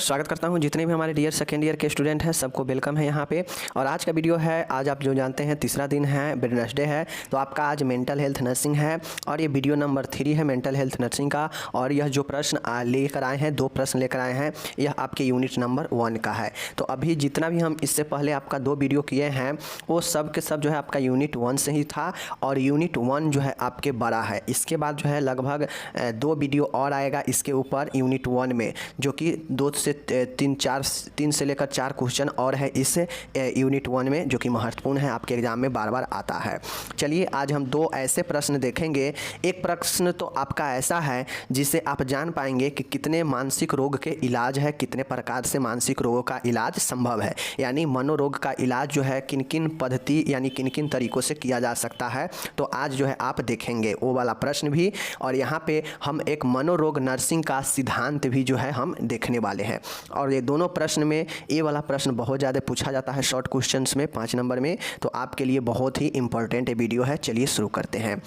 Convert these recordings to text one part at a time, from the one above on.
स्वागत करता हूं जितने भी हमारे डियर सेकेंड ईयर के स्टूडेंट हैं सबको वेलकम है यहां पे। और आज का वीडियो है, आज आप जो जानते हैं तीसरा दिन है, वेडनेसडे है, तो आपका आज मेंटल हेल्थ नर्सिंग है और ये वीडियो नंबर 3 है मेंटल हेल्थ नर्सिंग का। और यह जो प्रश्न लेकर आए हैं, 2 प्रश्न लेकर आए हैं, यह आपके यूनिट नंबर 1 का है। तो अभी जितना भी हम इससे पहले आपका 2 वीडियो किए हैं वो सब के सब जो है आपका यूनिट 1 से ही था और यूनिट 1 जो है आपके बड़ा है। इसके बाद जो है लगभग 2 वीडियो और आएगा इसके ऊपर यूनिट 1 में, जो कि 2 से 3 से लेकर 4 क्वेश्चन और है इस यूनिट 1 में, जो कि महत्वपूर्ण है, आपके एग्जाम में बार बार आता है। चलिए आज हम 2 ऐसे प्रश्न देखेंगे। एक प्रश्न तो आपका ऐसा है जिससे आप जान पाएंगे कि कितने मानसिक रोग के इलाज है, कितने प्रकार से मानसिक रोगों का इलाज संभव है, यानी मनोरोग का इलाज जो है किन किन पद्धति यानी किन किन तरीक़ों से किया जा सकता है। तो आज जो है आप देखेंगे वो वाला प्रश्न भी, और यहाँ पे हम एक मनोरोग नर्सिंग का सिद्धांत भी जो है हम देखने वाले हैं। और ये दोनों प्रश्न में ये वाला प्रश्न बहुत ज़्यादा पूछा जाता है शॉर्ट क्वेश्चंस में 5 नंबर में, तो आपके लिए बहुत ही इंपॉर्टेंट वीडियो है। चलिए शुरू करते हैं।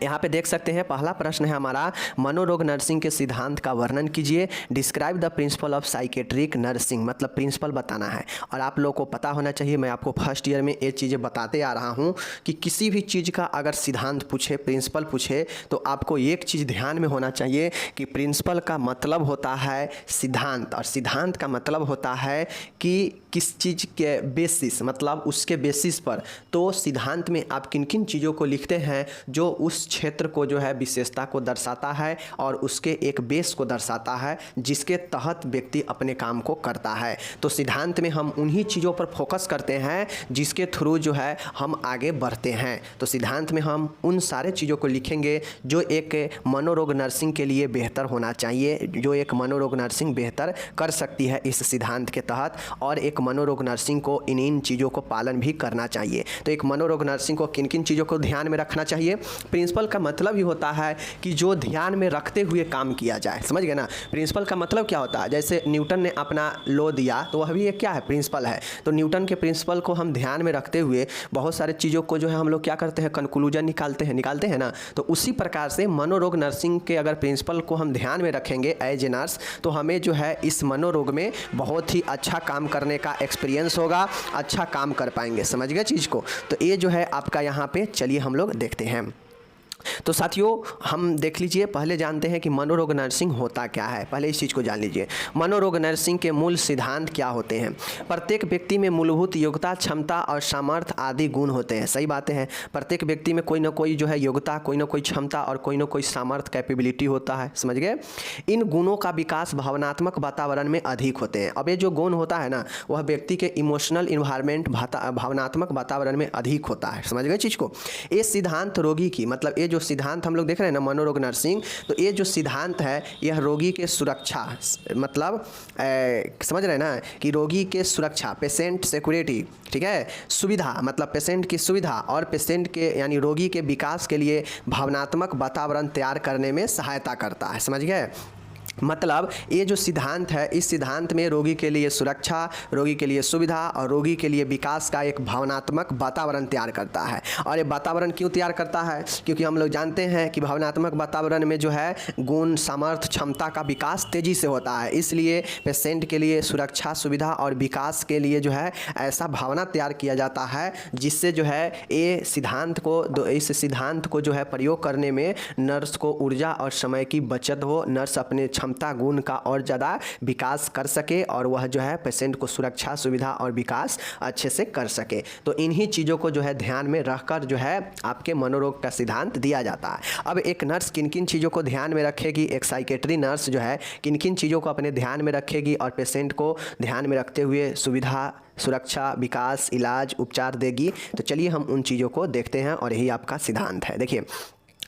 यहाँ पे देख सकते हैं पहला प्रश्न है हमारा, मनोरोग नर्सिंग के सिद्धांत का वर्णन कीजिए। Describe the principle of psychiatric nursing, मतलब प्रिंसिपल बताना है। और आप लोगों को पता होना चाहिए, मैं आपको फर्स्ट ईयर में ये चीज़ें बताते आ रहा हूँ कि किसी भी चीज़ का अगर सिद्धांत पूछे, प्रिंसिपल पूछे, तो आपको एक चीज़ ध्यान में होना चाहिए कि प्रिंसिपल का मतलब होता है सिद्धांत, और सिद्धांत का मतलब होता है कि किस चीज़ के बेसिस, मतलब उसके बेसिस पर। तो सिद्धांत में आप किन किन चीज़ों को लिखते हैं जो उस क्षेत्र को जो है विशेषता को दर्शाता है और उसके एक बेस को दर्शाता है जिसके तहत व्यक्ति अपने काम को करता है। तो सिद्धांत में हम उन्हीं चीज़ों पर फोकस करते हैं जिसके थ्रू जो है हम आगे बढ़ते हैं। तो सिद्धांत में हम उन सारे चीज़ों को लिखेंगे जो एक मनोरोग नर्सिंग के लिए बेहतर होना चाहिए, जो एक मनोरोग नर्सिंग बेहतर कर सकती है इस सिद्धांत के तहत, और एक मनोरोग नर्सिंग को इन चीज़ों को पालन भी करना चाहिए। तो एक मनोरोग नर्सिंग को किन किन चीज़ों को ध्यान में रखना चाहिए। प्रिंसिपल का मतलब ही होता है कि जो ध्यान में रखते हुए काम किया जाए, समझ गए ना। प्रिंसिपल का मतलब क्या होता है, जैसे न्यूटन ने अपना लॉ दिया तो वह भी एक क्या है, प्रिंसिपल है। तो न्यूटन के प्रिंसिपल को हम ध्यान में रखते हुए बहुत सारे चीज़ों को जो है हम लोग क्या करते हैं, कंक्लूजन निकालते हैं ना। तो उसी प्रकार से मनोरोग नर्सिंग के अगर प्रिंसिपल को हम ध्यान में रखेंगे एज ए नर्स, तो हमें जो है इस मनोरोग में बहुत ही अच्छा काम करने का एक्सपीरियंस होगा, अच्छा काम कर पाएंगे। समझ गए चीज़ को। तो ये जो है आपका यहाँ पे, चलिए हम लोग देखते हैं। तो साथियों हम देख लीजिए, पहले जानते हैं कि मनोरोग नर्सिंग होता क्या है। पहले इस चीज़ को जान लीजिए, मनोरोग नर्सिंग के मूल सिद्धांत क्या होते हैं। प्रत्येक व्यक्ति में मूलभूत योग्यता, क्षमता और सामर्थ्य आदि गुण होते हैं। सही बातें हैं, प्रत्येक व्यक्ति में कोई ना कोई जो है योग्यता, कोई ना कोई क्षमता और कोई ना कोई सामर्थ्य, कैपेबिलिटी होता है। समझ गए। इन गुणों का विकास भावनात्मक वातावरण में अधिक होते हैं। अब ये जो गुण होता है ना, वह व्यक्ति के इमोशनल इन्वायरमेंट, भावनात्मक वातावरण में अधिक होता है। समझ गए चीज़ को। ये सिद्धांत रोगी की, मतलब ये जो सिद्धांत हम लोग देख रहे हैं ना मनोरोग नर्सिंग, तो ये जो सिद्धांत है यह रोगी के सुरक्षा, मतलब समझ रहे हैं ना कि रोगी के सुरक्षा, पेशेंट सिक्योरिटी, ठीक है, सुविधा, मतलब पेशेंट की सुविधा और पेशेंट के यानी रोगी के विकास के लिए भावनात्मक वातावरण तैयार करने में सहायता करता है। समझ गए। मतलब ये जो सिद्धांत है, इस सिद्धांत में रोगी के लिए सुरक्षा, रोगी के लिए सुविधा और रोगी के लिए विकास का एक भावनात्मक वातावरण तैयार करता है। और ये वातावरण क्यों तैयार करता है, क्योंकि हम लोग जानते हैं कि भावनात्मक वातावरण में जो है गुण, सामर्थ्य, क्षमता का विकास तेज़ी से होता है। इसलिए पेशेंट के लिए सुरक्षा, सुविधा और विकास के लिए जो है ऐसा भावना तैयार किया जाता है जिससे जो है ये सिद्धांत को, इस सिद्धांत को जो है प्रयोग करने में नर्स को ऊर्जा और समय की बचत हो, नर्स अपने क्षमता, गुण का और ज़्यादा विकास कर सके और वह जो है पेशेंट को सुरक्षा, सुविधा और विकास अच्छे से कर सके। तो इन्हीं चीज़ों को जो है ध्यान में रखकर जो है आपके मनोरोग का सिद्धांत दिया जाता है। अब एक नर्स किन किन चीज़ों को ध्यान में रखेगी, एक साइकेट्री नर्स जो है किन किन चीज़ों को अपने ध्यान में रखेगी और पेशेंट को ध्यान में रखते हुए सुविधा, सुरक्षा, विकास, इलाज, उपचार देगी। तो चलिए हम उन चीज़ों को देखते हैं और यही आपका सिद्धांत है। देखिए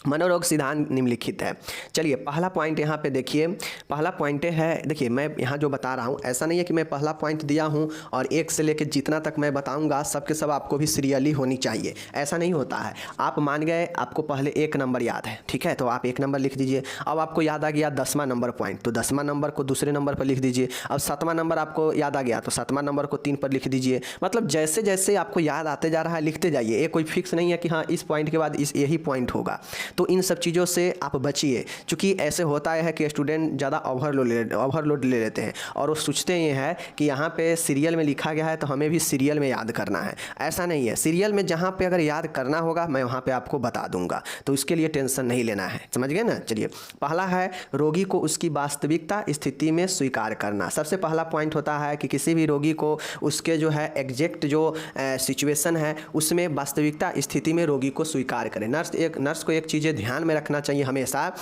मनोरोग सिद्धांत निम्नलिखित है। चलिए पहला पॉइंट यहाँ पे देखिए, पहला पॉइंट है, देखिए मैं यहाँ जो बता रहा हूँ ऐसा नहीं है कि मैं पहला पॉइंट दिया हूँ और 1 से लेकर जितना तक मैं बताऊँगा सबके सब आपको भी सीरियली होनी चाहिए, ऐसा नहीं होता है। आप मान गए आपको पहले 1 नंबर याद है, ठीक है, तो आप 1 नंबर लिख दीजिए। अब आपको याद आ गया 10वां नंबर पॉइंट, तो 10वां नंबर को दूसरे नंबर पर लिख दीजिए। अब 7वां नंबर आपको याद आ गया तो 7वां नंबर को 3 पर लिख दीजिए। मतलब जैसे जैसे आपको याद आते जा रहा है लिखते जाइए। ये कोई फिक्स नहीं है कि हाँ इस पॉइंट के बाद यही पॉइंट होगा। तो इन सब चीज़ों से आप बचिए, क्योंकि ऐसे होता है कि स्टूडेंट ज़्यादा ओवरलोड ले लेते हैं और वो सोचते ये है कि यहाँ पे सीरियल में लिखा गया है तो हमें भी सीरियल में याद करना है। ऐसा नहीं है, सीरियल में जहाँ पे अगर याद करना होगा मैं वहाँ पे आपको बता दूंगा, तो इसके लिए टेंशन नहीं लेना है, समझ गए ना। चलिए, पहला है रोगी को उसकी वास्तविकता स्थिति में स्वीकार करना। सबसे पहला पॉइंट होता है कि किसी भी रोगी को उसके जो है एग्जैक्ट जो सिचुएशन है उसमें वास्तविकता स्थिति में रोगी को स्वीकार करें। नर्स को एक चीज़ें ध्यान में रखना चाहिए हमेशा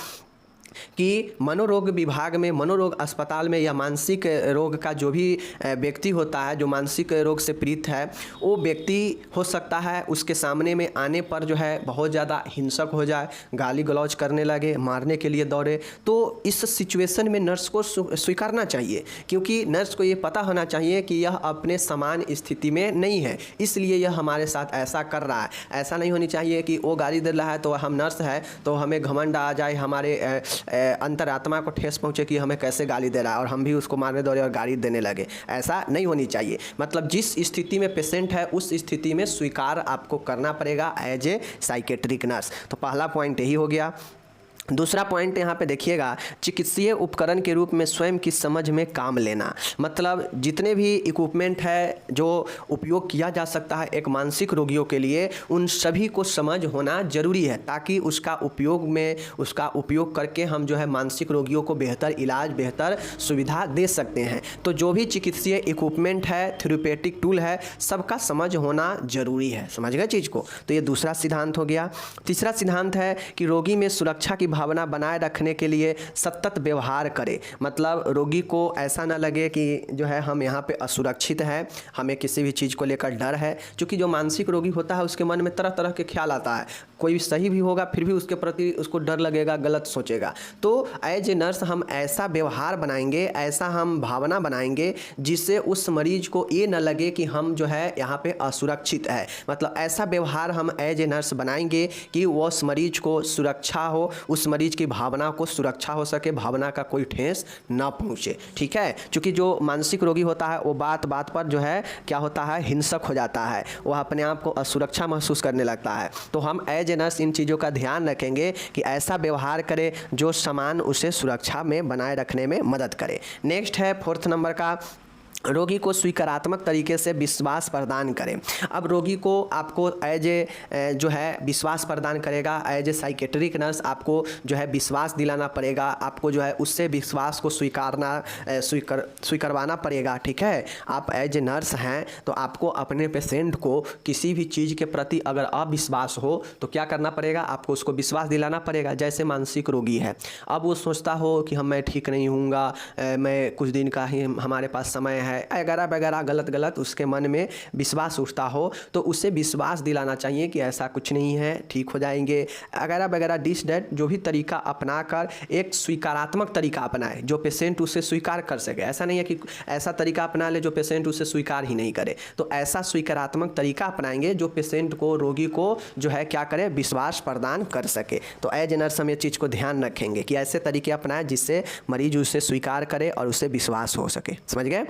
कि मनोरोग विभाग में, मनोरोग अस्पताल में या मानसिक रोग का जो भी व्यक्ति होता है, जो मानसिक रोग से पीड़ित है, वो व्यक्ति हो सकता है उसके सामने में आने पर जो है बहुत ज़्यादा हिंसक हो जाए, गाली गलौज करने लगे, मारने के लिए दौड़े। तो इस सिचुएशन में नर्स को स्वीकारना चाहिए, क्योंकि नर्स को ये पता होना चाहिए कि यह अपने समान स्थिति में नहीं है, इसलिए यह हमारे साथ ऐसा कर रहा है। ऐसा नहीं होनी चाहिए कि वो गाली दे रहा है तो हम नर्स है तो हमें घमंड आ जाए, हमारे अंतरात्मा को ठेस पहुंचे कि हमें कैसे गाली दे रहा है और हम भी उसको मारने दौड़े और गाली देने लगे। ऐसा नहीं होनी चाहिए। मतलब जिस स्थिति में पेशेंट है उस स्थिति में स्वीकार आपको करना पड़ेगा एज ए साइकेट्रिक नर्स। तो पहला पॉइंट यही हो गया। दूसरा पॉइंट यहाँ पे देखिएगा, चिकित्सीय उपकरण के रूप में स्वयं की समझ में काम लेना। मतलब जितने भी इक्विपमेंट है जो उपयोग किया जा सकता है एक मानसिक रोगियों के लिए, उन सभी को समझ होना जरूरी है, ताकि उसका उपयोग करके हम जो है मानसिक रोगियों को बेहतर इलाज, बेहतर सुविधा दे सकते हैं। तो जो भी चिकित्सीय इक्विपमेंट है, थेरेप्यूटिक टूल है, सबका समझ होना जरूरी है। समझ गए चीज़ को। तो ये दूसरा सिद्धांत हो गया। तीसरा सिद्धांत है कि रोगी में सुरक्षा की भावना बनाए रखने के लिए सतत व्यवहार करें। मतलब रोगी को ऐसा ना लगे कि जो है हम यहाँ पे असुरक्षित हैं, हमें किसी भी चीज़ को लेकर डर है, क्योंकि जो मानसिक रोगी होता है उसके मन में तरह तरह के ख्याल आता है। कोई सही भी होगा फिर भी उसके प्रति उसको डर लगेगा, गलत सोचेगा। तो एज ए नर्स हम ऐसा व्यवहार बनाएंगे, ऐसा हम भावना बनाएंगे जिससे उस मरीज को ये न लगे कि हम जो है यहाँ पे असुरक्षित है। मतलब ऐसा व्यवहार हम एज ए नर्स बनाएंगे कि वो उस मरीज को सुरक्षा हो, उस मरीज की भावना को सुरक्षा हो सके, भावना का कोई ठेस ना पहुँचे। ठीक है, क्योंकि जो मानसिक रोगी होता है वो बात बात पर जो है क्या होता है, हिंसक हो जाता है, वह अपने आप को असुरक्षा महसूस करने लगता है। तो हम एज ए नर्स इन चीज़ों का ध्यान रखेंगे कि ऐसा व्यवहार करें जो सामान उसे सुरक्षा में बनाए रखने में मदद करे। नेक्स्ट है 4th नंबर का, रोगी को स्वीकारात्मक तरीके से विश्वास प्रदान करें। अब रोगी को आपको एज ए जो है विश्वास प्रदान करेगा, एज ए साइकेट्रिक नर्स आपको जो है विश्वास दिलाना पड़ेगा, आपको जो है उससे विश्वास को स्वीकारवाना पड़ेगा। ठीक है, आप एज ए नर्स हैं तो आपको अपने पेशेंट को किसी भी चीज़ के प्रति अगर अविश्वास हो तो क्या करना पड़ेगा, आपको उसको विश्वास दिलाना पड़ेगा। जैसे मानसिक रोगी है, अब वो सोचता हो कि मैं ठीक नहीं हूँगा, मैं कुछ दिन का ही हमारे पास समय है, वगैरह वगैरह गलत उसके मन में विश्वास उठता हो तो उसे विश्वास दिलाना चाहिए कि ऐसा कुछ नहीं है, ठीक हो जाएंगे, वगैरह वगैरह दिस डैट जो भी तरीका अपनाकर एक स्वीकारात्मक तरीका अपनाए जो पेशेंट उसे स्वीकार कर सके। ऐसा नहीं है कि ऐसा तरीका अपना ले जो पेशेंट उसे स्वीकार ही नहीं करे। तो ऐसा स्वीकारात्मक तरीका अपनाएंगे जो पेशेंट को, रोगी को जो है क्या करे, विश्वास प्रदान कर सके। तो एज ए नर्स हम ये चीज़ को ध्यान रखेंगे कि ऐसे तरीके अपनाएं जिससे मरीज उसे स्वीकार करे और उसे विश्वास हो सके। समझ गए।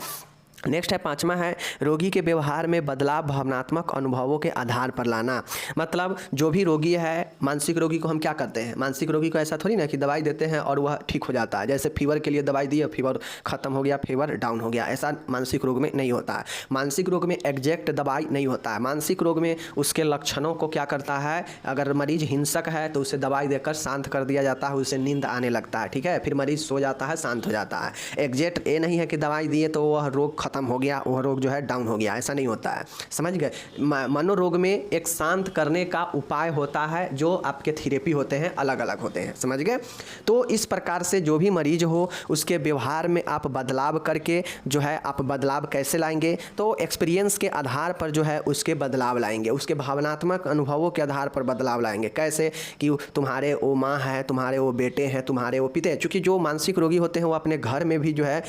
नेक्स्ट है 5वां है, रोगी के व्यवहार में बदलाव भावनात्मक अनुभवों के आधार पर लाना। मतलब जो भी रोगी है, मानसिक रोगी को हम क्या करते हैं, मानसिक रोगी को ऐसा थोड़ी ना कि दवाई देते हैं और वह ठीक हो जाता है। जैसे फीवर के लिए दवाई दिए, फीवर ख़त्म हो गया, फीवर डाउन हो गया, ऐसा मानसिक रोग में नहीं होता है। मानसिक रोग में एग्जैक्ट दवाई नहीं होता है। मानसिक रोग में उसके लक्षणों को क्या करता है, अगर मरीज हिंसक है तो उसे दवाई देकर शांत कर दिया जाता है, उसे नींद आने लगता है। ठीक है, फिर मरीज सो जाता है, शांत हो जाता है। एग्जैक्ट ये नहीं है कि दवाई दिए तो वह रोग खत्म हो गया, वह रोग जो है डाउन हो गया, ऐसा नहीं होता है। समझ गए। मनोरोग में एक शांत करने का उपाय होता है, जो आपके थेरेपी होते हैं अलग अलग होते हैं। समझ गए। तो इस प्रकार से जो भी मरीज हो उसके व्यवहार में आप बदलाव करके जो है आप बदलाव कैसे लाएंगे, तो एक्सपीरियंस के आधार पर जो है उसके बदलाव लाएंगे, उसके भावनात्मक अनुभवों के आधार पर बदलाव लाएंगे। कैसे कि तुम्हारे वो माँ है, तुम्हारे वो बेटे हैं, तुम्हारे वो पिता हैं। चूँकि जो मानसिक रोगी होते हैं वो अपने घर में भी जो है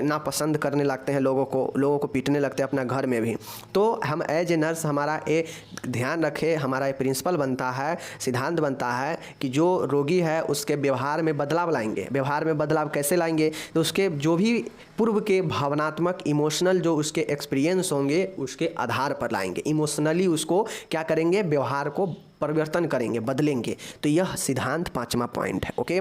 नापसंद करने लगते हैं लोगों लोगों को पीटने लगते हैं अपना घर में भी। तो हम एज ए नर्स हमारा ये ध्यान रखें, हमारा ये प्रिंसिपल बनता है, सिद्धांत बनता है कि जो रोगी है उसके व्यवहार में बदलाव लाएंगे। व्यवहार में बदलाव कैसे लाएंगे? तो उसके जो भी पूर्व के भावनात्मक इमोशनल जो उसके एक्सपीरियंस होंगे उसके आधार पर लाएंगे। इमोशनली उसको क्या करेंगे? व्यवहार को परिवर्तन करेंगे, बदलेंगे। तो यह सिद्धांत 5वां पॉइंट है। ओके।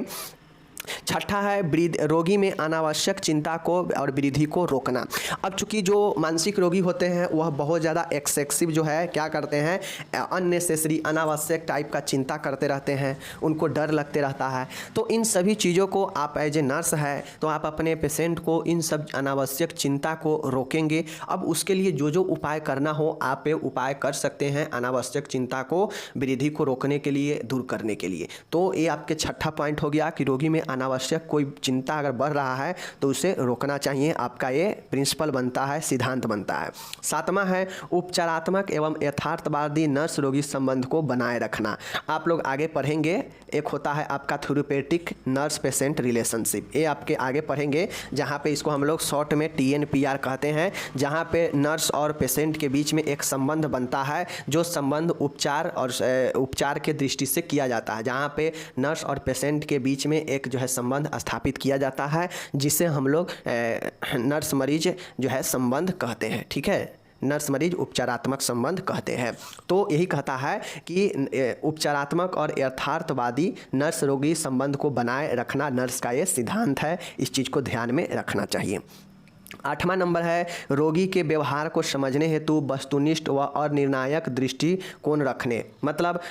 छठा है रोगी में अनावश्यक चिंता को और वृद्धि को रोकना। अब चूंकि जो मानसिक रोगी होते हैं वह बहुत ज़्यादा एक्सेसिव जो है क्या करते हैं, अननेसेसरी अनावश्यक टाइप का चिंता करते रहते हैं, उनको डर लगते रहता है। तो इन सभी चीज़ों को आप एज ए नर्स है तो आप अपने पेशेंट को इन सब अनावश्यक चिंता को रोकेंगे। अब उसके लिए जो जो उपाय करना हो आप ये उपाय कर सकते हैं अनावश्यक चिंता को, वृद्धि को रोकने के लिए, दूर करने के लिए। तो ये आपके छठा पॉइंट हो गया कि रोगी में अनावश्यक कोई चिंता अगर बढ़ रहा है तो उसे रोकना चाहिए। आपका ये प्रिंसिपल बनता है, सिद्धांत बनता है। सातवां है उपचारात्मक एवं यथार्थवादी नर्स रोगी संबंध को बनाए रखना। आप लोग आगे पढ़ेंगे, एक होता है आपका थेरेप्यूटिक नर्स पेशेंट रिलेशनशिप, ये आपके आगे पढ़ेंगे, जहाँ पे इसको हम लोग शॉर्ट में TNPR कहते हैं, जहाँ पे नर्स और पेशेंट के बीच में एक संबंध बनता है, जो संबंध उपचार के दृष्टि से किया जाता है, जहाँ पे नर्स और पेशेंट के बीच में एक जो है संबंध स्थापित किया जाता है, जिसे हम लोग नर्स मरीज जो है संबंध कहते हैं। ठीक है, नर्स मरीज उपचारात्मक संबंध कहते हैं। तो यही कहता है कि उपचारात्मक और यथार्थवादी नर्स रोगी संबंध को बनाए रखना नर्स का ये सिद्धांत है, इस चीज़ को ध्यान में रखना चाहिए। 8वां नंबर है रोगी के व्यवहार को समझने हेतु वस्तुनिष्ठ व अनिर्णायक दृष्टिकोण रखने। मतलब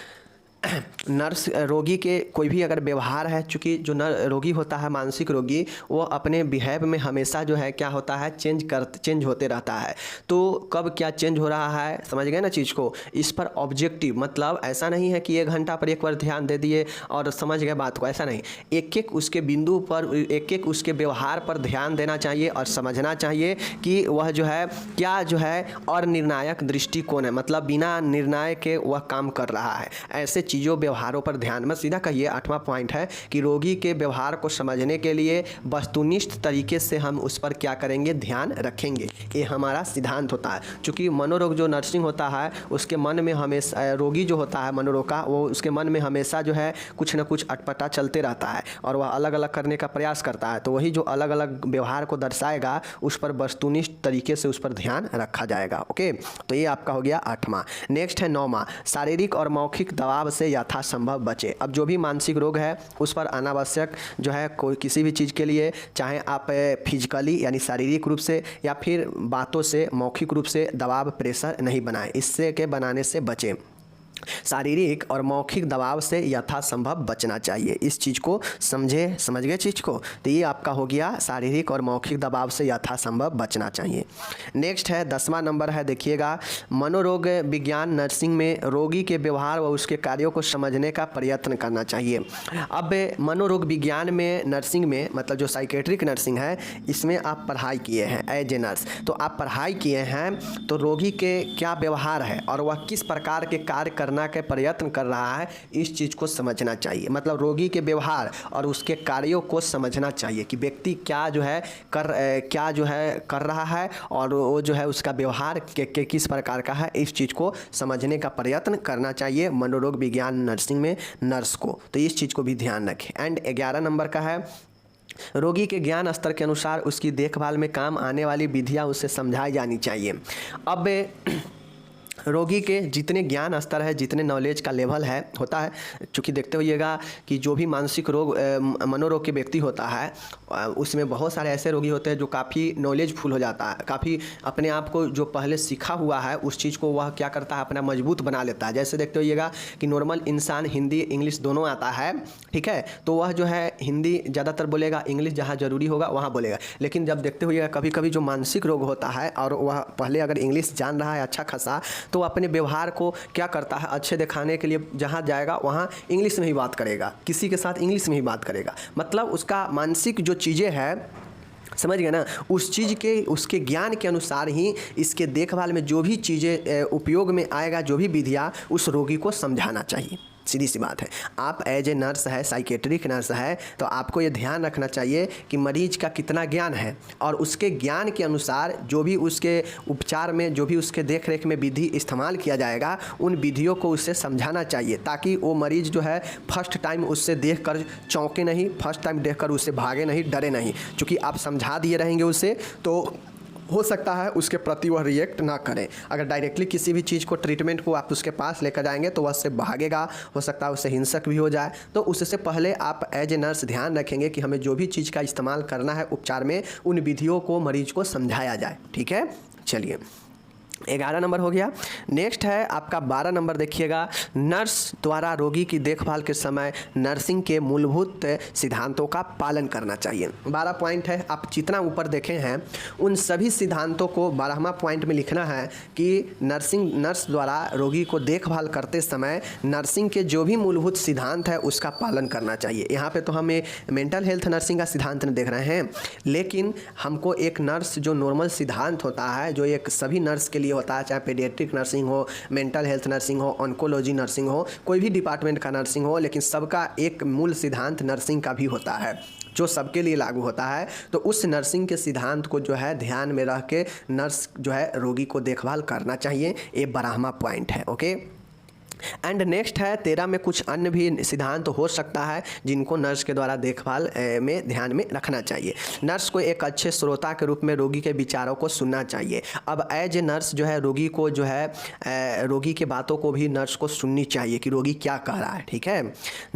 नर्स रोगी के कोई भी अगर व्यवहार है, चूँकि जो रोगी होता है मानसिक रोगी, वो अपने बिहेव में हमेशा जो है क्या होता है, चेंज होते रहता है। तो कब क्या चेंज हो रहा है, समझ गए ना चीज़ को। इस पर ऑब्जेक्टिव, मतलब ऐसा नहीं है कि 1 घंटा पर एक बार ध्यान दे दिए और समझ गए बात को, ऐसा नहीं। एक एक उसके बिंदु पर, एक एक उसके व्यवहार पर ध्यान देना चाहिए और समझना चाहिए कि वह जो है क्या जो है और निर्णायक दृष्टिकोण है, मतलब बिना निर्णय के वह काम कर रहा है। ऐसे चीज़ों व्यवहारों पर ध्यान में सीधा कहिए। 8वां पॉइंट है कि रोगी के व्यवहार को समझने के लिए वस्तुनिष्ठ तरीके से हम उस पर क्या करेंगे, ध्यान रखेंगे। ये हमारा सिद्धांत होता है। चूँकि मनोरोग जो नर्सिंग होता है उसके मन में हमेशा, रोगी जो होता है मनोरोग का, वो उसके मन में हमेशा जो है कुछ न कुछ अटपटा चलते रहता है और वह अलग अलग करने का प्रयास करता है। तो वही जो अलग अलग व्यवहार को दर्शाएगा उस पर वस्तुनिष्ठ तरीके से उस पर ध्यान रखा जाएगा। ओके, तो ये आपका हो गया 8वां। नेक्स्ट है 9वां, शारीरिक और मौखिक दबाव से यथासंभव बचे। अब जो भी मानसिक रोग है उस पर अनावश्यक जो है कोई किसी भी चीज़ के लिए, चाहे आप फिजिकली यानी शारीरिक रूप से या फिर बातों से मौखिक रूप से दबाव प्रेशर नहीं बनाए, इससे के बनाने से बचें। शारीरिक और मौखिक दबाव से यथासंभव बचना चाहिए। इस चीज़ को समझ गए चीज़ को। तो ये आपका हो गया शारीरिक और मौखिक दबाव से यथासंभव बचना चाहिए। नेक्स्ट है 10वां नंबर है, देखिएगा, मनोरोग विज्ञान नर्सिंग में रोगी के व्यवहार व उसके कार्यों को समझने का प्रयत्न करना चाहिए। अब मनोरोग विज्ञान में नर्सिंग में, मतलब जो साइकेट्रिक नर्सिंग है, इसमें आप पढ़ाई किए हैं एज ए नर्स, तो आप पढ़ाई किए हैं तो रोगी के क्या व्यवहार है और वह किस प्रकार के कार्य करना के प्रयत्न कर रहा है, इस चीज़ को समझना चाहिए। मतलब रोगी के व्यवहार और उसके कार्यों को समझना चाहिए कि व्यक्ति क्या जो है कर रहा है और वो जो है उसका व्यवहार के किस प्रकार का है, इस चीज़ को समझने का प्रयत्न करना चाहिए मनोरोग विज्ञान नर्सिंग में नर्स को। तो इस चीज़ को भी ध्यान रखें। एंड 11 नंबर का है, रोगी के ज्ञान स्तर के अनुसार उसकी देखभाल में काम आने वाली विधियाँ उसे समझाई जानी चाहिए। अब रोगी के जितने ज्ञान स्तर है, जितने नॉलेज का लेवल है होता है, चूँकि देखते होइएगा कि जो भी मानसिक रोग मनोरोग के व्यक्ति होता है उसमें बहुत सारे ऐसे रोगी होते हैं जो काफ़ी नॉलेजफुल हो जाता है, काफ़ी अपने आप को जो पहले सीखा हुआ है उस चीज़ को वह क्या करता है, अपना मजबूत बना लेता है। जैसे देखते होइएगा कि नॉर्मल इंसान हिंदी इंग्लिश दोनों आता है, ठीक है, तो वह जो है हिंदी ज़्यादातर बोलेगा, इंग्लिश जहाँ ज़रूरी होगा वहाँ बोलेगा। लेकिन जब देखते होइएगा कभी कभी जो मानसिक रोग होता है और वह पहले अगर इंग्लिश जान रहा है अच्छा खासा, तो अपने व्यवहार को क्या करता है, अच्छे दिखाने के लिए जहाँ जाएगा वहाँ इंग्लिश में ही बात करेगा, किसी के साथ इंग्लिश में ही बात करेगा। मतलब उसका मानसिक जो चीज़ें हैं, समझ गए ना, उस चीज़ के उसके ज्ञान के अनुसार ही इसके देखभाल में जो भी चीज़ें उपयोग में आएगा, जो भी विधियाँ, उस रोगी को समझाना चाहिए। सीधी सी बात है। आप एज ए नर्स है, साइकेट्रिक नर्स है, तो आपको ये ध्यान रखना चाहिए कि मरीज का कितना ज्ञान है और उसके ज्ञान के अनुसार जो भी उसके उपचार में, जो भी उसके देख रेख में विधि इस्तेमाल किया जाएगा, उन विधियों को उससे समझाना चाहिए, ताकि वो मरीज़ जो है फर्स्ट टाइम उससे देख कर चौंके नहीं, फर्स्ट टाइम देख कर उससे भागे नहीं, डरे नहीं। चूँकि आप समझा दिए रहेंगे उसे, तो हो सकता है उसके प्रति वह रिएक्ट ना करें। अगर डायरेक्टली किसी भी चीज़ को, ट्रीटमेंट को आप उसके पास लेकर जाएंगे तो वह उससे भागेगा, हो सकता है उससे हिंसक भी हो जाए। तो उससे पहले आप एज ए नर्स ध्यान रखेंगे कि हमें जो भी चीज़ का इस्तेमाल करना है उपचार में, उन विधियों को मरीज को समझाया जाए। ठीक है, चलिए 11 नंबर हो गया। नेक्स्ट है आपका 12 नंबर। देखिएगा, नर्स द्वारा रोगी की देखभाल के समय नर्सिंग के मूलभूत सिद्धांतों का पालन करना चाहिए। 12 पॉइंट है, आप जितना ऊपर देखे हैं उन सभी सिद्धांतों को 12वां पॉइंट में लिखना है कि नर्स द्वारा रोगी को देखभाल करते समय नर्सिंग के जो भी मूलभूत सिद्धांत है उसका पालन करना चाहिए। यहाँ पे तो हम मेंटल हेल्थ नर्सिंग का सिद्धांत नहीं देख रहे हैं, लेकिन हमको एक नर्स जो नॉर्मल सिद्धांत होता है, जो एक सभी नर्स के लिए होता है, चाहे पीडियाट्रिक नर्सिंग हो, मेंटल हेल्थ नर्सिंग हो, ऑन्कोलॉजी नर्सिंग हो, कोई भी डिपार्टमेंट का नर्सिंग हो, लेकिन सबका एक मूल सिद्धांत नर्सिंग का भी होता है जो सबके लिए लागू होता है। तो उस नर्सिंग के सिद्धांत को जो है ध्यान में रख के नर्स जो है रोगी को देखभाल करना चाहिए। ये 12वां पॉइंट है। ओके, एंड नेक्स्ट है 13 में कुछ अन्य भी सिद्धांत हो सकता है जिनको नर्स के द्वारा देखभाल में ध्यान में रखना चाहिए। नर्स को एक अच्छे श्रोता के रूप में रोगी के विचारों को सुनना चाहिए। अब एज ए नर्स जो है रोगी को जो है रोगी के बातों को भी नर्स को सुननी चाहिए कि रोगी क्या कह रहा है। ठीक है,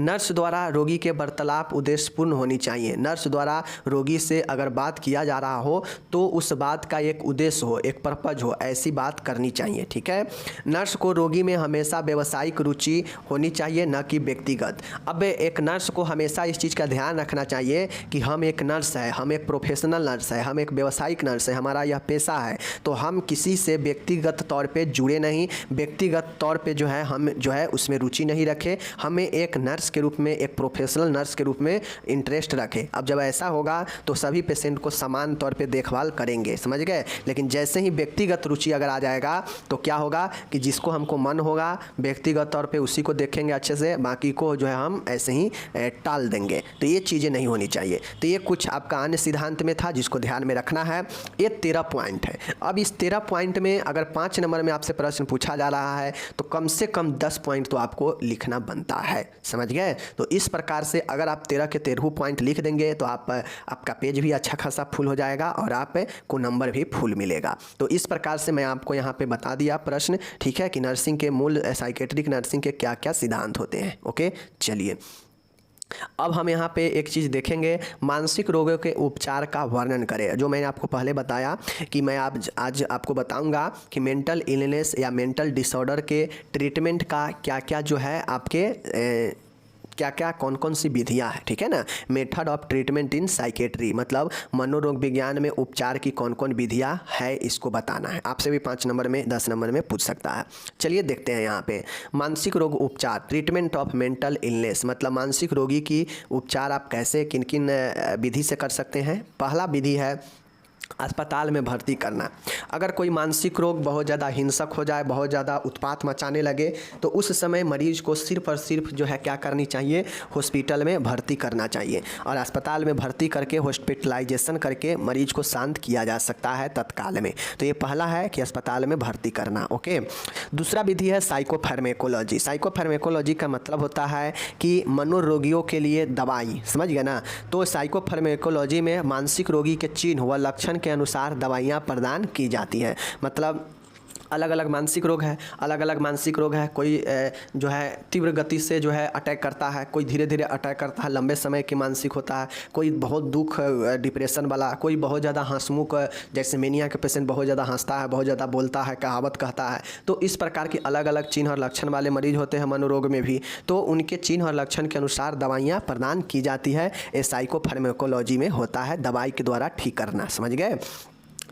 नर्स द्वारा रोगी के वार्तालाप उद्देश्यपूर्ण होनी चाहिए। नर्स द्वारा रोगी से अगर बात किया जा रहा हो तो उस बात का एक उद्देश्य हो, एक पर्पज हो, ऐसी बात करनी चाहिए। ठीक है, नर्स को रोगी में हमेशा व्यावसायिक रुचि होनी चाहिए, न कि व्यक्तिगत। अब एक नर्स को हमेशा इस चीज़ का ध्यान रखना चाहिए कि हम एक नर्स है, हम एक प्रोफेशनल नर्स है, हम एक व्यावसायिक नर्स है, हमारा यह पेशा है, तो हम किसी से व्यक्तिगत तौर पे जुड़े नहीं, व्यक्तिगत तौर पे जो है हम जो है उसमें रुचि नहीं रखें, हमें एक नर्स के रूप में, एक प्रोफेशनल नर्स के रूप में इंटरेस्ट रखें। अब जब ऐसा होगा तो सभी पेशेंट को समान तौर पे देखभाल करेंगे, समझ गए। लेकिन जैसे ही व्यक्तिगत रुचि अगर आ जाएगा तो क्या होगा कि जिसको हमको मन होगा व्यक्तिगत तौर पे उसी को देखेंगे अच्छे से, बाकी को जो है हम ऐसे ही टाल देंगे। तो ये चीज़ें नहीं होनी चाहिए। तो ये कुछ आपका अन्य सिद्धांत में था जिसको ध्यान में रखना है। ये 13 पॉइंट है। अब इस 13 पॉइंट में अगर 5 नंबर में आपसे प्रश्न पूछा जा रहा है तो कम से कम 10 पॉइंट तो आपको लिखना बनता है, समझ गए। तो इस प्रकार से अगर आप 13 के 13 पॉइंट लिख देंगे तो आपका पेज भी अच्छा खासा फुल हो जाएगा और आपको नंबर भी फुल मिलेगा। तो इस प्रकार से मैं आपको यहाँ पे बता दिया प्रश्न, ठीक है, कि नर्सिंग के मूल, साइकेट्रिक नर्सिंग के क्या क्या सिद्धांत होते हैं। ओके, चलिए अब हम यहाँ पे एक चीज़ देखेंगे, मानसिक रोगों के उपचार का वर्णन करें। जो मैंने आपको पहले बताया कि मैं आज आपको बताऊंगा कि मेंटल इलनेस या मेंटल डिसऑर्डर के ट्रीटमेंट का क्या क्या जो है आपके क्या क्या कौन कौन सी विधियाँ हैं, ठीक है ना। Method of treatment in psychiatry, मतलब मनोरोग विज्ञान में उपचार की कौन कौन विधियाँ है, इसको बताना है। आपसे भी 5 नंबर में, 10 नंबर में पूछ सकता है। चलिए देखते हैं यहाँ पे मानसिक रोग उपचार, ट्रीटमेंट ऑफ मेंटल इलनेस, मतलब मानसिक रोगी की उपचार आप कैसे, किन किन विधि से कर सकते हैं। पहला विधि है अस्पताल में भर्ती करना। अगर कोई मानसिक रोग बहुत ज़्यादा हिंसक हो जाए, बहुत ज़्यादा उत्पात मचाने लगे, तो उस समय मरीज को सिर्फ और सिर्फ जो है क्या करनी चाहिए, हॉस्पिटल में भर्ती करना चाहिए। और अस्पताल में भर्ती करके हॉस्पिटलाइजेशन करके मरीज को शांत किया जा सकता है तत्काल में। तो ये पहला है कि अस्पताल में भर्ती करना। ओके, दूसरा विधि है साइकोफार्मेकोलॉजी। साइकोफार्मेकोलॉजी का मतलब होता है कि मनोरोगियों के लिए दवाई, समझ गए ना। तो साइकोफार्मेकोलॉजी में मानसिक रोगी के चिन्ह व लक्षण के अनुसार दवाइयाँ प्रदान की जाती हैं। मतलब अलग अलग मानसिक रोग है, अलग अलग मानसिक रोग है। कोई जो है तीव्र गति से जो है अटैक करता है, कोई धीरे धीरे अटैक करता है, लंबे समय की मानसिक होता है, कोई बहुत दुख डिप्रेशन वाला, कोई बहुत ज़्यादा हंसमुख, जैसे मेनिया के पेशेंट बहुत ज़्यादा हंसता है, बहुत ज़्यादा बोलता है, कहावत कहता है। तो इस प्रकार की अलग अलग चिन्ह और लक्षण वाले मरीज होते हैं मनोरोग में भी। तो उनके चिन्ह और लक्षण के अनुसार दवाइयाँ प्रदान की जाती है। ये साइकोफार्मेकोलॉजी में होता है, दवाई के द्वारा ठीक करना, समझ गए।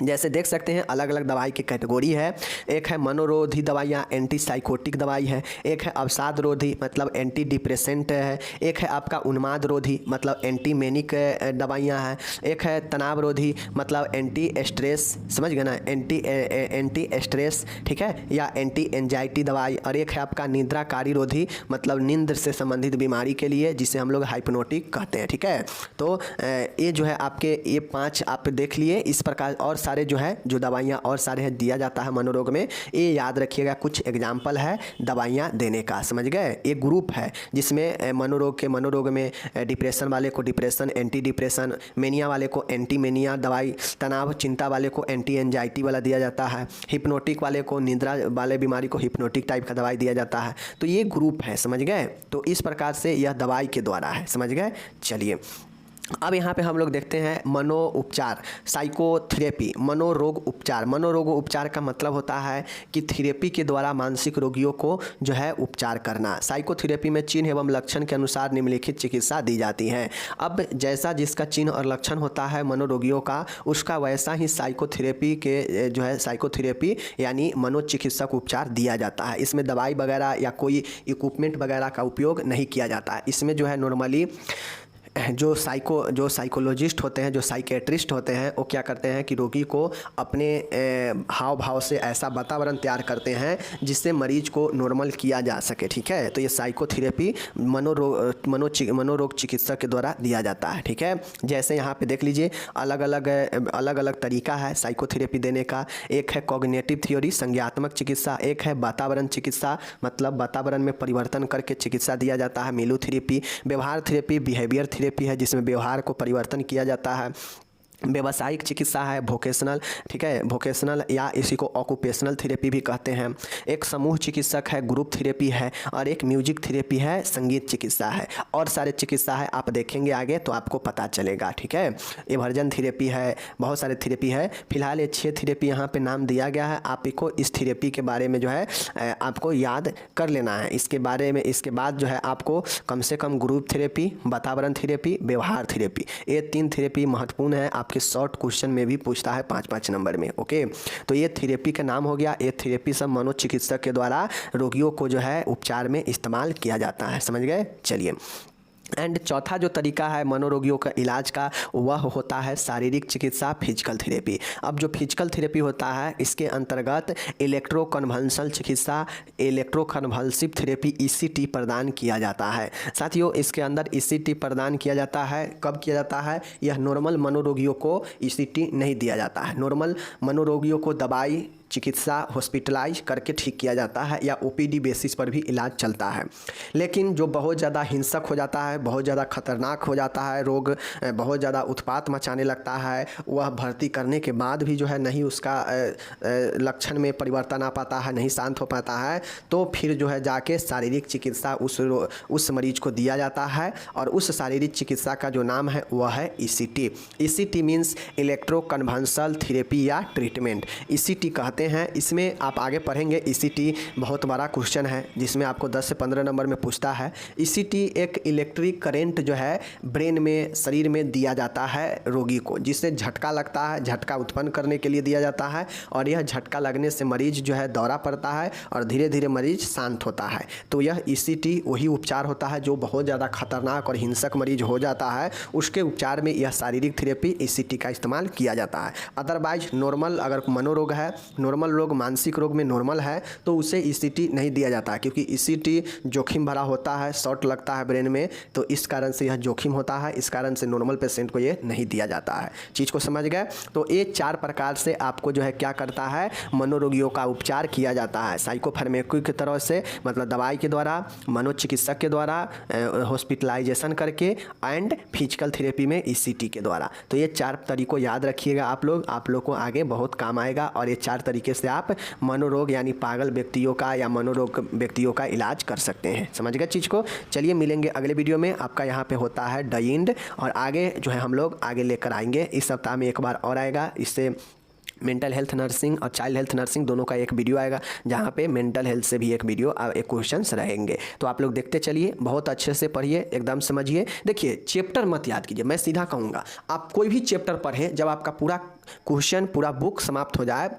जैसे देख सकते हैं अलग अलग दवाई की कैटेगरी है। एक है मनोरोधी दवाइयाँ, एंटी साइकोटिक दवाई है। एक है अवसाद रोधी मतलब एंटी डिप्रेसेंट है। एक है आपका उन्माद रोधी मतलब एंटी मेनिक दवाइयाँ हैं। एक है तनाव रोधी मतलब एंटी स्ट्रेस, समझ गए ना, एंटी स्ट्रेस, ठीक है, या एंटी एंजाइटी दवाई। और एक है आपका निद्राकारी रोधी मतलब नींद से संबंधित बीमारी के लिए, जिसे हम लोग हाइप्नोटिक कहते हैं, ठीक है। तो ये जो है आपके ये 5 आप देख लिए। इस प्रकार और सारे जो है जो दवाइयाँ और सारे है दिया जाता है मनोरोग में। ये याद रखिएगा, कुछ एग्जाम्पल है दवाइयाँ देने का, समझ गए। एक ग्रुप है जिसमें मनोरोग में डिप्रेशन वाले को डिप्रेशन, एंटी डिप्रेशन, मेनिया वाले को एंटी मेनिया दवाई, तनाव चिंता वाले को एंटी एंजाइटी वाला दिया जाता है, हिप्नोटिक वाले को निद्रा वाले बीमारी को हिप्नोटिक टाइप का दवाई दिया जाता है। तो ये ग्रुप है, समझ गए। तो इस प्रकार से यह दवाई के द्वारा है, समझ गए। चलिए अब यहाँ पे हम लोग देखते हैं मनो उपचार, साइकोथेरेपी, मनोरोग उपचार। मनोरोग उपचार का मतलब होता है कि थेरेपी के द्वारा मानसिक रोगियों को जो है उपचार करना। साइकोथेरेपी में चिन्ह एवं लक्षण के अनुसार निम्नलिखित चिकित्सा दी जाती है। अब जैसा जिसका चिन्ह और लक्षण होता है मनोरोगियों का, उसका वैसा ही साइकोथेरेपी के जो है साइकोथेरेपी यानी मनोचिकित्सक उपचार दिया जाता है। इसमें दवाई वगैरह या कोई इक्विपमेंट वगैरह का उपयोग नहीं किया जाता है। इसमें जो है नॉर्मली जो साइकोलॉजिस्ट होते हैं, जो साइकेट्रिस्ट होते हैं, वो क्या करते हैं कि रोगी को अपने हाव भाव से ऐसा वातावरण तैयार करते हैं जिससे मरीज को नॉर्मल किया जा सके, ठीक है। तो ये साइकोथेरेपी मनोरोग चिकित्सक के द्वारा दिया जाता है, ठीक है। जैसे यहाँ पे देख लीजिए अलग अलग तरीका है साइकोथेरेपी देने का। एक है कॉग्निटिव थ्योरी, संज्ञात्मक चिकित्सा। एक है वातावरण चिकित्सा मतलब वातावरण में परिवर्तन करके चिकित्सा दिया जाता है, मिलू थेरेपी। व्यवहार थेरेपी, बिहेवियर थेरेपी है जिसमें व्यवहार को परिवर्तन किया जाता है। व्यावसायिक चिकित्सा है वोकेशनल, ठीक है, वोकेशनल या इसी को ऑक्यूपेशनल थेरेपी भी कहते हैं। एक समूह चिकित्सक है, ग्रुप थेरेपी है। और एक म्यूजिक थेरेपी है, संगीत चिकित्सा है। और सारे चिकित्सा है, आप देखेंगे आगे तो आपको पता चलेगा, ठीक है। एवर्जन थेरेपी है, बहुत सारे थेरेपी है। फिलहाल ये 6 थेरेपी यहाँ पे नाम दिया गया है। आपको इस थेरेपी के बारे में जो है आपको याद कर लेना है इसके बारे में। इसके बाद जो है आपको कम से कम ग्रुप थेरेपी, वातावरण थेरेपी, व्यवहार थेरेपी, ये 3 थेरेपी महत्वपूर्ण है। आपके शॉर्ट क्वेश्चन में भी पूछता है 5-5 नंबर में, ओके। तो ये थेरेपी का नाम हो गया। ये थेरेपी सब मनोचिकित्सक के द्वारा रोगियों को जो है उपचार में इस्तेमाल किया जाता है, समझ गए। चलिए एंड चौथा जो तरीका है मनोरोगियों का इलाज का, वह होता है शारीरिक चिकित्सा, फिजिकल थेरेपी। अब जो फिजिकल थेरेपी होता है इसके अंतर्गत इलेक्ट्रोकन्वल्सल चिकित्सा, इलेक्ट्रोकन्वल्सिव थेरेपी, ECT प्रदान किया जाता है। साथियों इसके अंदर ECT प्रदान किया जाता है। कब किया जाता है? यह नॉर्मल मनोरोगियों को ECT नहीं दिया जाता है। नॉर्मल मनोरोगियों को दवाई चिकित्सा हॉस्पिटलाइज करके ठीक किया जाता है या OPD बेसिस पर भी इलाज चलता है। लेकिन जो बहुत ज़्यादा हिंसक हो जाता है, बहुत ज़्यादा खतरनाक हो जाता है, रोग बहुत ज़्यादा उत्पात मचाने लगता है, वह भर्ती करने के बाद भी जो है नहीं उसका लक्षण में परिवर्तन आ पाता है, नहीं शांत हो पाता है, तो फिर जो है जाके शारीरिक चिकित्सा उस मरीज को दिया जाता है। और उस शारीरिक चिकित्सा का जो नाम है वह है ECT। ECT मीन्स इलेक्ट्रोकन्वल्सल थेरेपी या ट्रीटमेंट, ECT कहते हैं। इसमें आप आगे पढ़ेंगे। ECT बहुत बड़ा क्वेश्चन है जिसमें आपको 10 से 15 नंबर में पूछता है। ECT एक इलेक्ट्रिक करंट जो है ब्रेन में, शरीर में दिया जाता है रोगी को, जिससे झटका लगता है, झटका उत्पन्न करने के लिए दिया जाता है। और यह झटका लगने से मरीज जो है दौरा पड़ता है और धीरे धीरे मरीज शांत होता है। तो यह ECT वही उपचार होता है जो बहुत ज़्यादा खतरनाक और हिंसक मरीज हो जाता है, उसके उपचार में यह शारीरिक थेरेपी ECT का इस्तेमाल किया जाता है। अदरवाइज नॉर्मल अगर मनोरोग है, नॉर्मल रोग, मानसिक रोग में नॉर्मल है, तो उसे ECT नहीं दिया जाता है, क्योंकि ECT जोखिम भरा होता है, शॉट लगता है ब्रेन में, तो इस कारण से यह जोखिम होता है। इस कारण से नॉर्मल पेशेंट को ये नहीं दिया जाता है। चीज़ को समझ गए। तो ये 4 प्रकार से आपको जो है क्या करता है, मनोरोगियों का उपचार किया जाता है। साइकोफार्मेको की तरह से मतलब दवाई के द्वारा, मनोचिकित्सक के द्वारा, हॉस्पिटलाइजेशन करके, एंड फिजिकल थेरेपी में ECT के द्वारा। तो ये 4 तरीकों याद रखिएगा आप लोग को आगे बहुत काम आएगा। और ये 4 तरीके से आप मनोरोग यानी पागल व्यक्तियों का या मनोरोग व्यक्तियों का इलाज कर सकते हैं। समझ गए चीज़ को। चलिए मिलेंगे अगले वीडियो में। आपका यहाँ पे होता है डाइंड, और आगे जो है हम लोग आगे लेकर आएंगे। इस सप्ताह में एक बार और आएगा। इससे मेंटल हेल्थ नर्सिंग और चाइल्ड हेल्थ नर्सिंग दोनों का एक वीडियो आएगा, जहाँ पे मेंटल हेल्थ से भी एक वीडियो, एक क्वेश्चंस रहेंगे। तो आप लोग देखते चलिए, बहुत अच्छे से पढ़िए, एकदम समझिए। देखिए चैप्टर मत याद कीजिए, मैं सीधा कहूँगा आप कोई भी चैप्टर पढ़ें, जब आपका पूरा क्वेश्चन पूरा बुक समाप्त हो जाए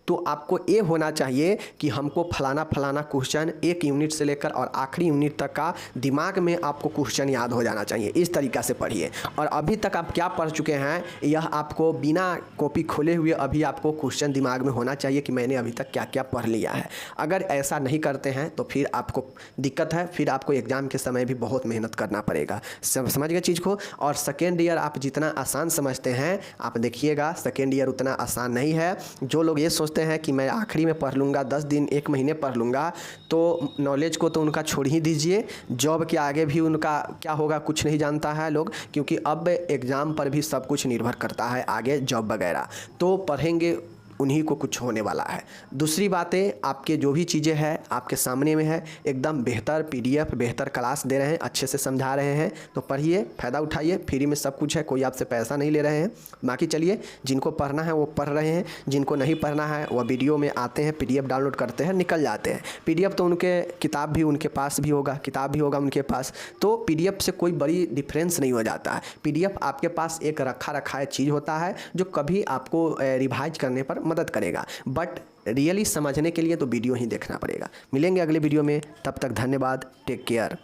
तो आपको ये होना चाहिए कि हमको फलाना फलाना क्वेश्चन एक यूनिट से लेकर और आखिरी यूनिट तक का दिमाग में आपको क्वेश्चन याद हो जाना चाहिए। इस तरीक़ा से पढ़िए। और अभी तक आप क्या पढ़ चुके हैं यह आपको बिना कॉपी खोले हुए अभी आपको क्वेश्चन दिमाग में होना चाहिए कि मैंने अभी तक क्या क्या पढ़ लिया है। अगर ऐसा नहीं करते हैं तो फिर आपको दिक्कत है, फिर आपको एग्ज़ाम के समय भी बहुत मेहनत करना पड़ेगा। समझ गए चीज़ को। और सेकेंड ईयर आप जितना आसान समझते हैं आप देखिएगा सेकेंड ईयर उतना आसान नहीं है। जो लोग ये सोचते हैं कि मैं आखिरी में पढ़ लूँगा, 10 दिन 1 महीने पढ़ लूँगा, तो नॉलेज को तो उनका छोड़ ही दीजिए। जॉब के आगे भी उनका क्या होगा कुछ नहीं जानता है लोग, क्योंकि अब एग्ज़ाम पर भी सब कुछ निर्भर करता है आगे जॉब वगैरह। तो पढ़ेंगे उन्हीं को कुछ होने वाला है। दूसरी बातें, आपके जो भी चीज़ें हैं आपके सामने में है, एकदम बेहतर पीडीएफ बेहतर क्लास दे रहे हैं, अच्छे से समझा रहे हैं, तो पढ़िए, फ़ायदा उठाइए। फ्री में सब कुछ है, कोई आपसे पैसा नहीं ले रहे हैं। बाकी चलिए, जिनको पढ़ना है वो पढ़ रहे हैं, जिनको नहीं पढ़ना है वह वीडियो में आते हैं, पीडीएफ डाउनलोड करते हैं, निकल जाते हैं। पीडीएफ तो उनके किताब भी उनके पास भी होगा, किताब भी होगा उनके पास, तो पीडीएफ से कोई बड़ी डिफरेंस नहीं हो जाता है। पीडीएफ आपके पास एक रखा चीज़ होता है जो कभी आपको रिवाइज करने पर मदद करेगा, बट रियली समझने के लिए तो वीडियो ही देखना पड़ेगा। मिलेंगे अगले वीडियो में, तब तक धन्यवाद, टेक केयर।